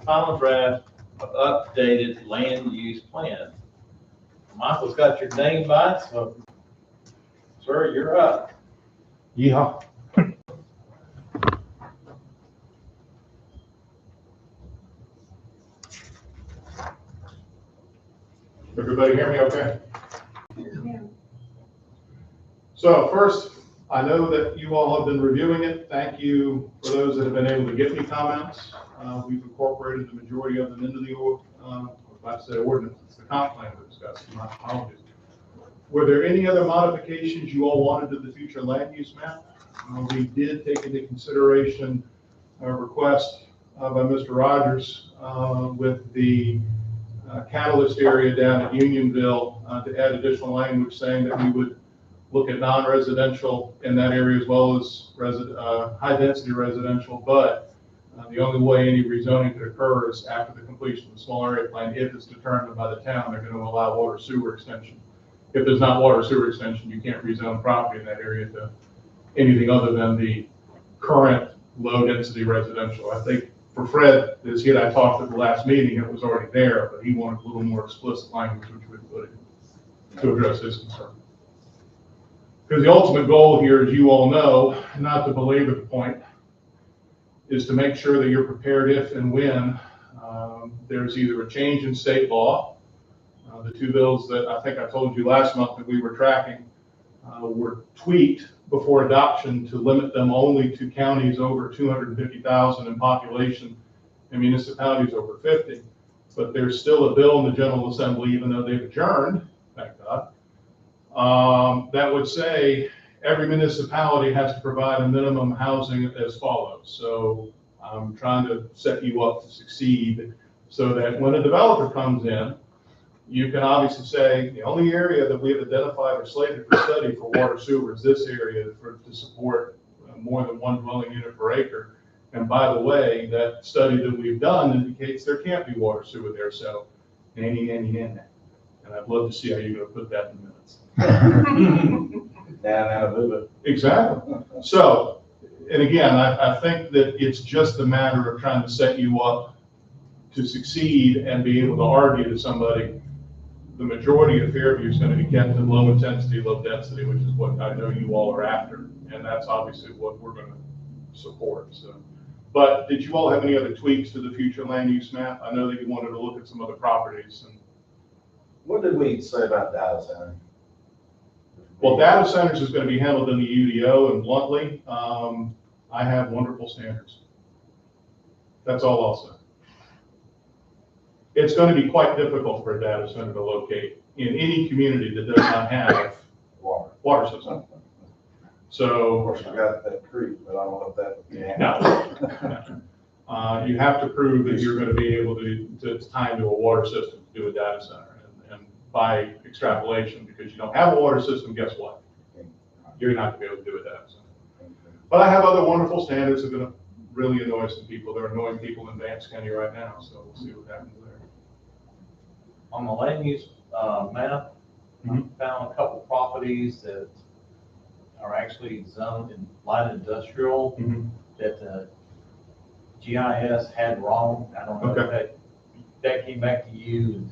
final draft of updated land use plan. Michael's got your name by it, so sir, you're up. Yeehaw. Everybody hear me okay? Yeah. So first, I know that you all have been reviewing it. Thank you for those that have been able to give me comments. We've incorporated the majority of them into the ordinance. It's the comp plan we're discussing, my apologies. Were there any other modifications you all wanted to the future land use map? We did take into consideration a request by Mr. Rogers with the catalyst area down at Unionville to add additional language saying that we would look at non-residential in that area as well as high-density residential, but the only way any rezoning could occur is after the completion of the small area plan. If it's determined by the town, they're going to allow water sewer extension. If there's not water sewer extension, you can't rezone property in that area to anything other than the current low-density residential. I think for Fred, as he and I talked at the last meeting, it was already there, but he wanted a little more explicit language, which we put in to address his concern. Because the ultimate goal here, as you all know, not to belabor the point, is to make sure that you're prepared if and when there's either a change in state law. The two bills that I think I told you last month that we were tracking were tweaked before adoption to limit them only to counties over 250,000 in population and municipalities over 50. But there's still a bill in the General Assembly, even though they've adjourned, thank God, that would say every municipality has to provide a minimum housing as follows. So I'm trying to set you up to succeed so that when a developer comes in, you can obviously say the only area that we have identified or slated for study for water sewer is this area to support more than one dwelling unit per acre. And by the way, that study that we've done indicates there can't be water sewer there. So, and I'd love to see how you're going to put that in minutes. Exactly. So, and again, I think that it's just a matter of trying to set you up to succeed and be able to argue to somebody. The majority of Fairview is going to be kept in low intensity, low density, which is what I know you all are after. And that's obviously what we're going to support. So, but did you all have any other tweaks to the future land use map? I know that you wanted to look at some other properties. And what did we say about data center? Well, data centers is going to be handled in the UDO, and bluntly, I have wonderful standards. That's all I'll say. It's going to be quite difficult for a data center to locate in any community that does not have water system. So, of course, I got that creek, but I don't know if that. Yeah. No. You have to prove that you're going to be able to tie into a water system to do a data center, and by extrapolation, because you don't have a water system, guess what? You're not going to be able to do a data center. But I have other wonderful standards that are going to really annoy some people. They're annoying people in Vance County right now, so we'll see what happens there. On the land use map, I found a couple properties that are actually zoned in light industrial that the GIS had wrong. I don't know if that came back to you.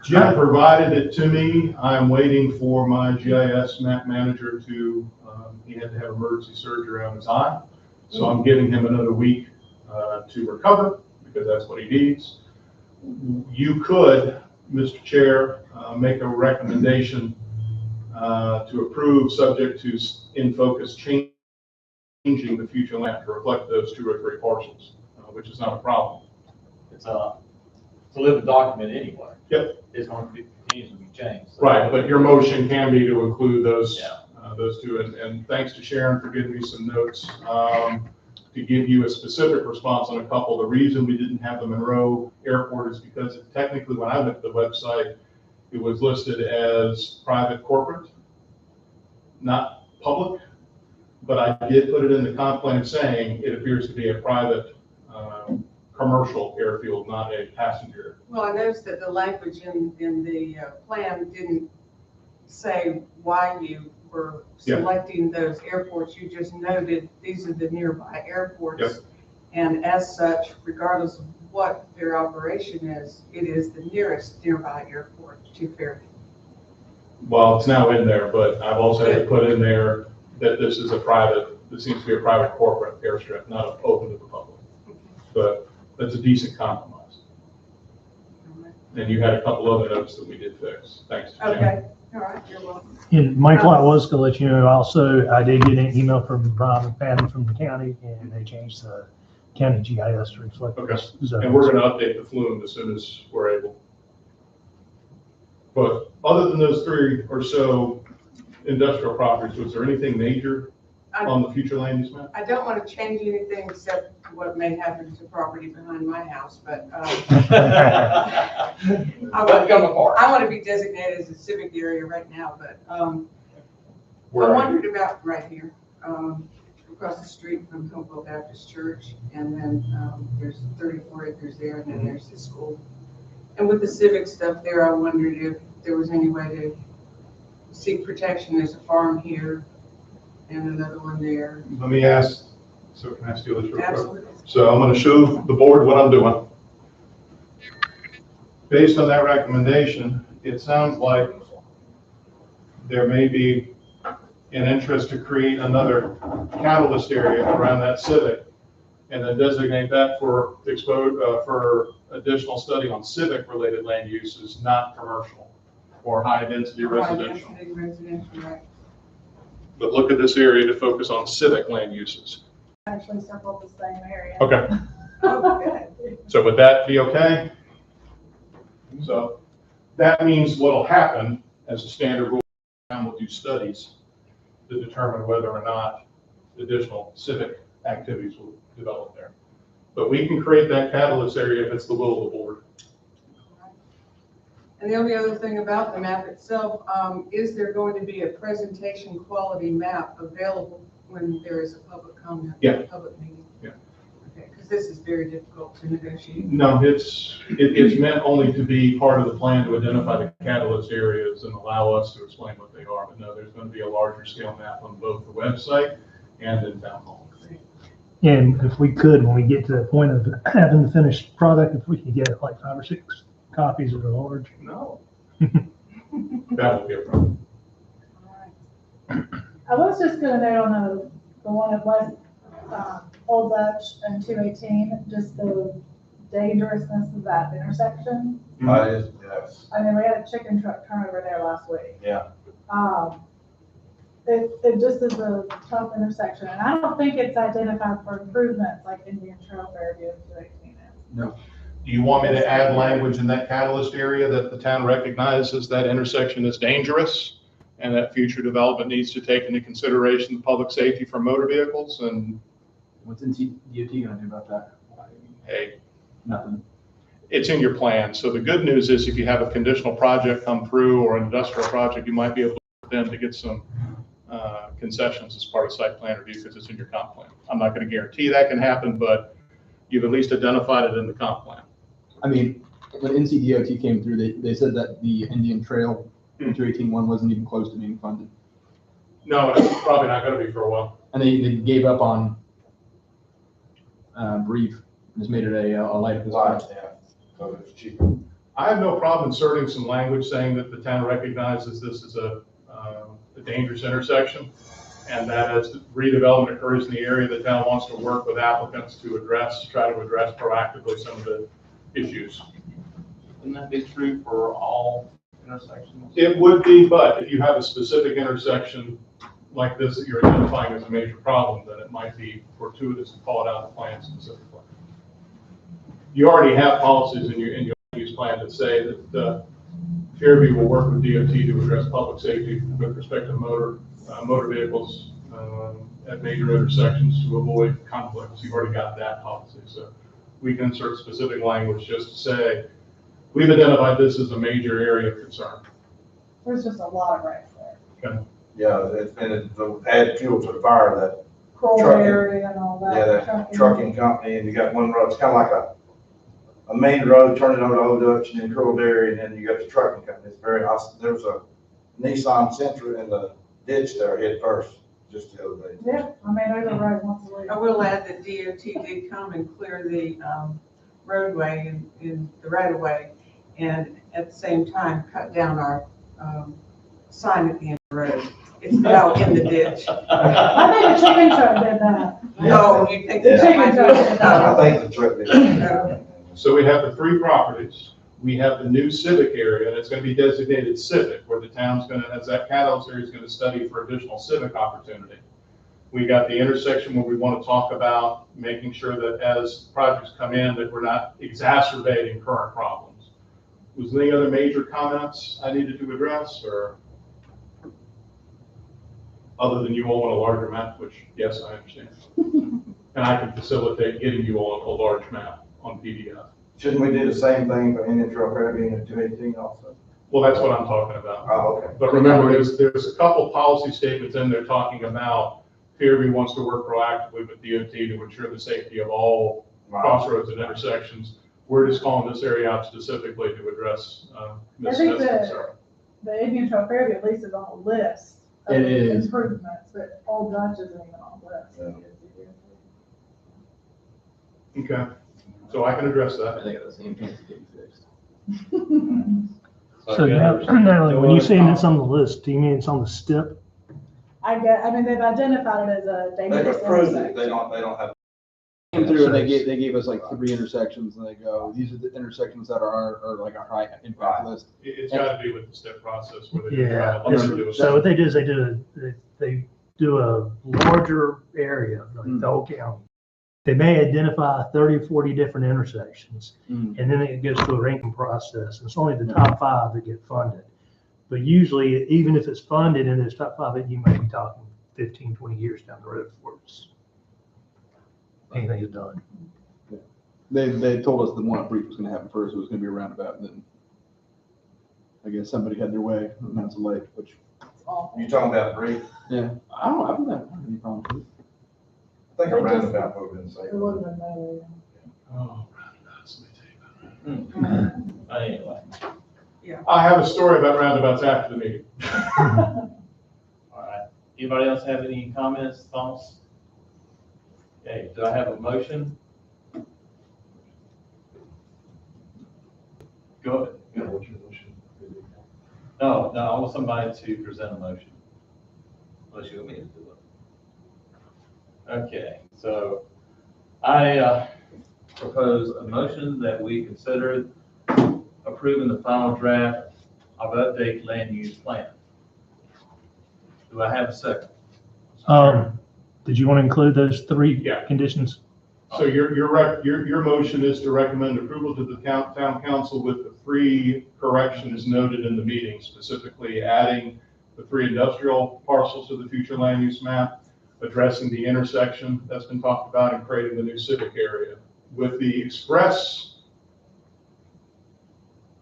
Jim provided it to me. I'm waiting for my GIS map manager to, he had to have emergency surgery on his eye. So I'm giving him another week to recover because that's what he needs. You could, Mr. Chair, make a recommendation to approve subject to in focus changing the future land to reflect those 2 or 3 parcels, which is not a problem. It's a living document anyway. Yep. It's going to continue to be changed. So. Right, but your motion can be to include those those 2. And thanks to Sharon for giving me some notes to give you a specific response on a couple. The reason we didn't have the Monroe Airport is because technically when I went to the website, it was listed as private corporate, not public. But I did put it in the comp plan saying it appears to be a private commercial airfield, not a passenger. Well, I noticed that the language in the plan didn't say why you were selecting those airports. You just noted these are the nearby airports. Yep. And as such, regardless of what their operation is, it is the nearest nearby airport to Fairview. Well, it's now in there, but I've also had to put in there that this seems to be a private corporate airstrip, not open to the public. But that's a decent compromise. And you had a couple other notes that we did fix, thanks to Jim. Okay, all right, you're welcome. And Michael, I was gonna let you know also, I did get an email from Brian and Patty from the county, and they changed the county GIS to reflect Okay. this zone. And we're gonna update the flume as soon as we're able. But other than those 3 or so industrial properties, was there anything major on the future land use map? I don't want to change anything except what may happen to property behind my house, but I want to be designated as a civic area right now, but I Where are you? wondered about right here, across the street from Hopewell Baptist Church, and then there's 34 acres there, and then there's the school. And with the civic stuff there, I wondered if there was any way to seek protection. There's a farm here and another one there. Let me ask, so can I steal this real quick? Absolutely. So I'm going to show the board what I'm doing. Based on that recommendation, it sounds like there may be an interest to create another catalyst area around that civic and then designate that for additional study on civic related land uses, not commercial or high density residential. High-density residential, right. But look at this area to focus on civic land uses. Actually circled the same area. Okay. Oh, good. So would that be okay? So that means what'll happen as a standard rule, we'll do studies to determine whether or not additional civic activities will develop there. But we can create that catalyst area if it's the will of the board. And the only other thing about the map itself, is there going to be a presentation quality map available when there is a public comment? Yeah. Public meeting? Yeah. Okay, because this is very difficult to negotiate. No, it's meant only to be part of the plan to identify the catalyst areas and allow us to explain what they are. But no, there's going to be a larger scale map on both the website and in town hall. And if we could, when we get to the point of having the finished product, if we could get like 5 or 6 copies of the large. No. That won't be a problem. I was just gonna note on the one at West, Old Dutch and 218, just the dangerousness of that intersection. That is, yes. I mean, we had a chicken truck turn over there last week. Yeah. It just is a tough intersection, and I don't think it's identified for improvements like Indian Trail, Fairview, and 218 is. No. Do you want me to add language in that catalyst area that the town recognizes that intersection is dangerous and that future development needs to take into consideration the public safety for motor vehicles? And What's DOT gonna do about that? hey, Nothing. it's in your plan. So the good news is if you have a conditional project come through or an industrial project, you might be able to work with them to get some concessions as part of site plan review because it's in your comp plan. I'm not going to guarantee that can happen, but you've at least identified it in the comp plan. I mean, when NCDOT came through, they said that the Indian Trail 218 one wasn't even close to being funded. No, it's probably not going to be for a while. And they gave up on brief, just made it a light at this Right, point. yeah, so it's cheaper. I have no problem inserting some language saying that the town recognizes this as a dangerous intersection, and that as redevelopment occurs in the area, the town wants to work with applicants to try to address proactively some of the issues. Wouldn't that be true for all intersections? It would be, but if you have a specific intersection like this that you're identifying as a major problem, then it might be fortuitous to call it out in the plan specifically. You already have policies in your use plan that say that Fairview will work with DOT to address public safety with respect to motor vehicles at major intersections to avoid conflicts. You've already got that policy. So we can insert specific language just to say, we've identified this as a major area of concern. There's just a lot of wrecks there. Okay. Yeah, the add fuel to the fire, that, Coral Trucking. area and all that. yeah, that trucking company, and you got one road, it's kind of like a main road turning over to Old Dutch and then Curl-Dairy, and then you got the trucking company. It's very awesome. There was a Nissan Sentra in the ditch there head first, just the other day. Yeah, I mean, I go right once a week. I will add that DOT did come and clear the roadway in the right of way, and at the same time cut down our sign at the end of the road. It's now in the ditch. I think a chicken truck did that. No, you think Yeah. the chicken truck did I that? think the truck did. So we have the 3 properties. We have the new civic area, and it's gonna be designated civic, where the town's gonna, as that catalyst area, is gonna study for additional civic opportunity. We got the intersection where we want to talk about making sure that as projects come in, that we're not exacerbating current problems. Was there any other major comments I needed to address, or other than you all want a larger map, which, yes, I understand. And I can facilitate getting you all a large map on PDF. Shouldn't we do the same thing for Indian Trail Fairview and 218 also? Well, that's what I'm talking about. Oh, okay. But remember, there's a couple policy statements in there talking about Fairview wants to work proactively with DOT to ensure the safety of all crossroads and intersections. We're just calling this area out specifically to address Ms. think Smith's that- concern. The Indian Trail Fairview at least is on the list of It is. improvements, but Old Dutch isn't even on the list. Okay, so I can address I that. think the same thing's getting fixed. So Natalie, when you say it's on the list, do you mean it's on the STIP? I mean, they've identified it as a They've dangerous approved it, intersection. they don't have. Came through and they gave us like 3 intersections and they go, these are the intersections that are like a high impact list. It's got to be with the step process where they Yeah. do So what they do is they do a larger area, like the whole county. They may identify 30, 40 different intersections, Mm. and then it goes through a ranking process. It's only the top 5 that get funded. But usually, even if it's funded in those top 5, you might be talking 15, 20 years down the road before anything is done. They told us the one at Brief was gonna happen first, it was gonna be a roundabout, and then I guess somebody had their way, and that's a lake, which, It's awful. You talking about brief? yeah, I don't have any problem with it. I think a roundabout would have been safe. It would have been better. Oh, roundabouts, let me tell you about it. Anyway, I have a story about roundabouts after the meeting. all right. Anybody else have any comments, thoughts? Okay, do I have a motion? Go ahead. No, I want somebody to present a motion. Unless you want me to do it. Okay, so I propose a motion that we consider approving the final draft of update land use plan. Do I have a second? Did you want to include those 3 Yeah. conditions? So your motion is to recommend approval to the town council with the 3 corrections noted in the meeting, specifically adding the 3 industrial parcels to the future land use map, addressing the intersection that's been talked about, and creating the new civic area, with the express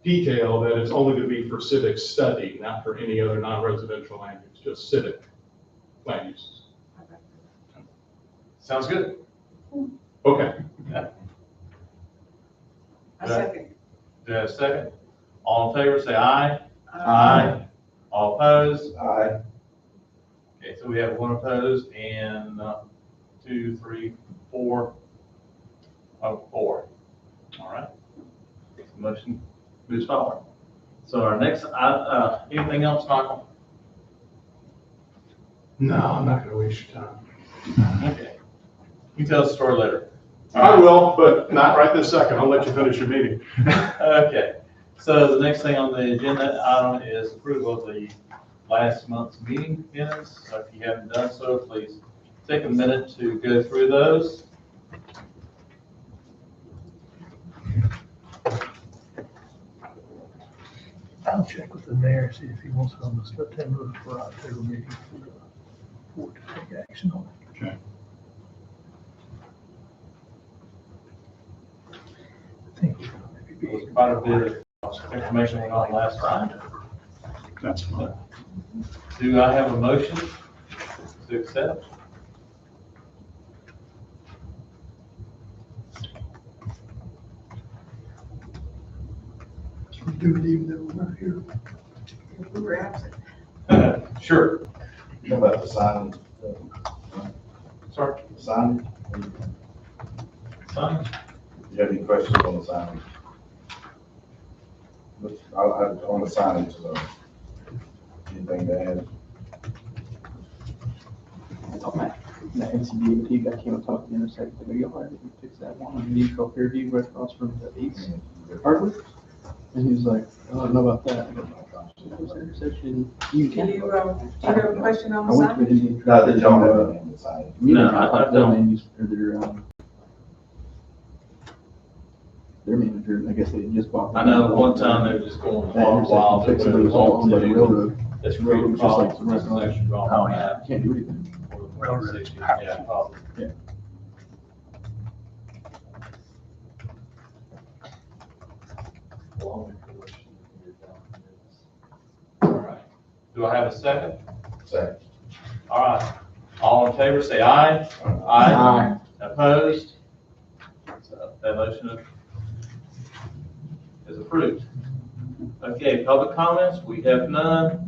detail that it's only going to be for civic study, not for any other non-residential land use, just civic land uses. Sounds good. Okay. A second. Do I have a second? All in favor, say aye. Aye. All opposed? Aye. Okay, so we have 1 opposed and 2, 3, 4. Oh, 4. All right. Motion moves forward. So our next, anything else, Michael? No, I'm not going to waste your time. Okay. You tell us the story later. I will, but not right this second. I'll let you finish your meeting. Okay, so the next thing on the agenda item is approval of the last month's meeting minutes. So if you haven't done so, please take a minute to go through those. I'll check with the mayor, see if he wants it on the September or October meeting for the board to take action on it. Okay. I think we're gonna maybe There was be. quite a bit of information went on last time. That's fine. Do I have a motion to accept? Do it even though we're not here. We were absent. Sure. How about the sign? Sorry. Sign? Sign? you have any questions on the signage? On the signage, anything to add? That NCDOT guy came and talked to the intersection, like, you all right, we fix that one on Neutral Fairview right across from the East Hardwood. And he was like, oh, I don't know about that. I go, oh gosh, this intersection, you Do can't. you, do you have a question on I the went to sign? the Indian. No, they don't have anything on the signage. No, I don't. Their manager, I guess they just bought. I know one time they were just going That wild, wild. intersection fixed, it was all owned by the railroad. That's The railroad really was just like problem. This is the actually wrong. Oh, yeah. You can't do anything. Railroad's Yeah, probably. All right. Do I have a second? Second. All right. All in favor, say aye. Aye. Opposed? So that motion is approved. Okay, public comments, we have none.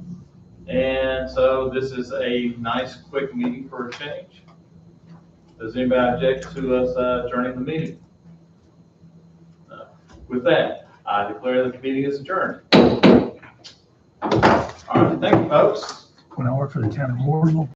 And so this is a nice, quick meeting for a change. Does anybody object to us adjourning the meeting? No. With that, I declare that the meeting is adjourned. All right, thank you, folks. When I worked for the town of Mooresville,